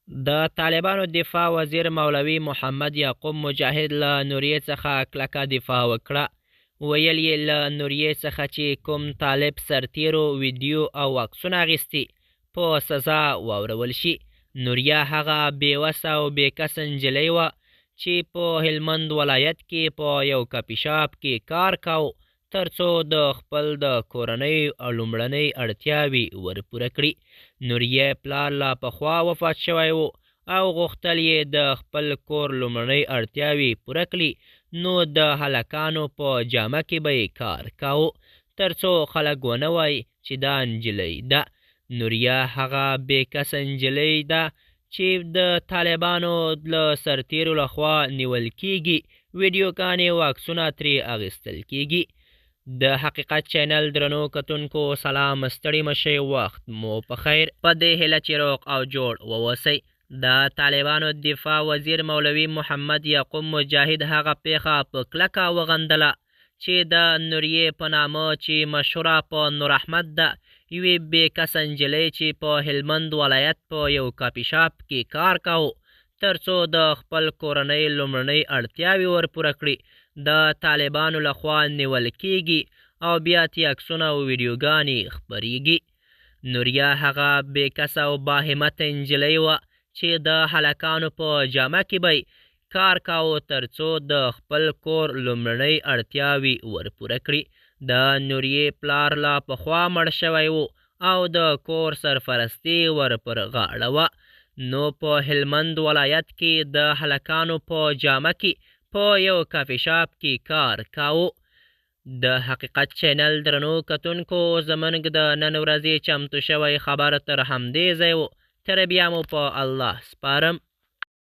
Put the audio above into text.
د طالبانو دفاع وزیر مولوي محمد یعقوب مجاهد له نوریې څخه کلکه دفاع وکړه. ویل یې له نوریې څخه چې کوم طالب سرتیرو ویډیو او عکسونه اخیستي په سزا واورول شي. نوریه هغه بېوسه او بېکسه نجلۍ وه چې په هلمند ولایت کې په یو کافي شاپ کې کار کاوه تر څو د خپل د کورنۍ او لومړنۍ اړتیاوې ورپوره کړي. نوریه پلار لا پخوا وفات شوی و او غوښتل یې د خپل کور لومړنۍ اړتیاوې پوره کړي، نو د هلکانو په جامه کې به یې کار کاوه تر څو خلک ونه وایي چې دا نجلۍ ده. نوریه هغه بېکسه نجلۍ ده چې د طالبانو له سرتیرو لخوا نیول کیږي، ویډیوګانې او عکسونه ترې اخیستل کیږي. د حقیقت چینل درنو کتونکو سلام، ستړي مشئ، وخت مو په خیر. په دې هیله چې روغ او جوړ واوسئ. د طالبانو دفاع وزیر مولوي محمد یعقوب مجاهد هغه پیښه په کلکه وغندله چې د نوریې په نامه چې مشهوره په نور احمد ده، یوې بېکسه نجلۍ چې په هلمند ولایت په یو کافي شاپ کې کار کاوه تر څو د خپل کورنۍ لومړنۍ اړتیاوې ورپوره کړي، د طالبانو لخوا نیول کیږي او بیا ترې عکسونه او ویډیوګانې خپریږي. نوریه هغه بېکسه او باهمته نجلۍ وه چې د هلکانو په جامه کې به کار کاوه تر څو د خپل کور لومړنۍ اړتیاوې ورپوره کړي. د نوریې پلار لا پخوا مړ شوی و او د کور سرپرستي ور پر غاړه وه، نو په هلمند ولایت کې د هلکانو په جامه کې په یو کافي شاپ کې کار کاوه. د حقیقت چینل درنو کتونکو، زموږ د نن ورځې چمتو شوی خبر تر همدې ځای و. تر بیا مو په الله سپارم.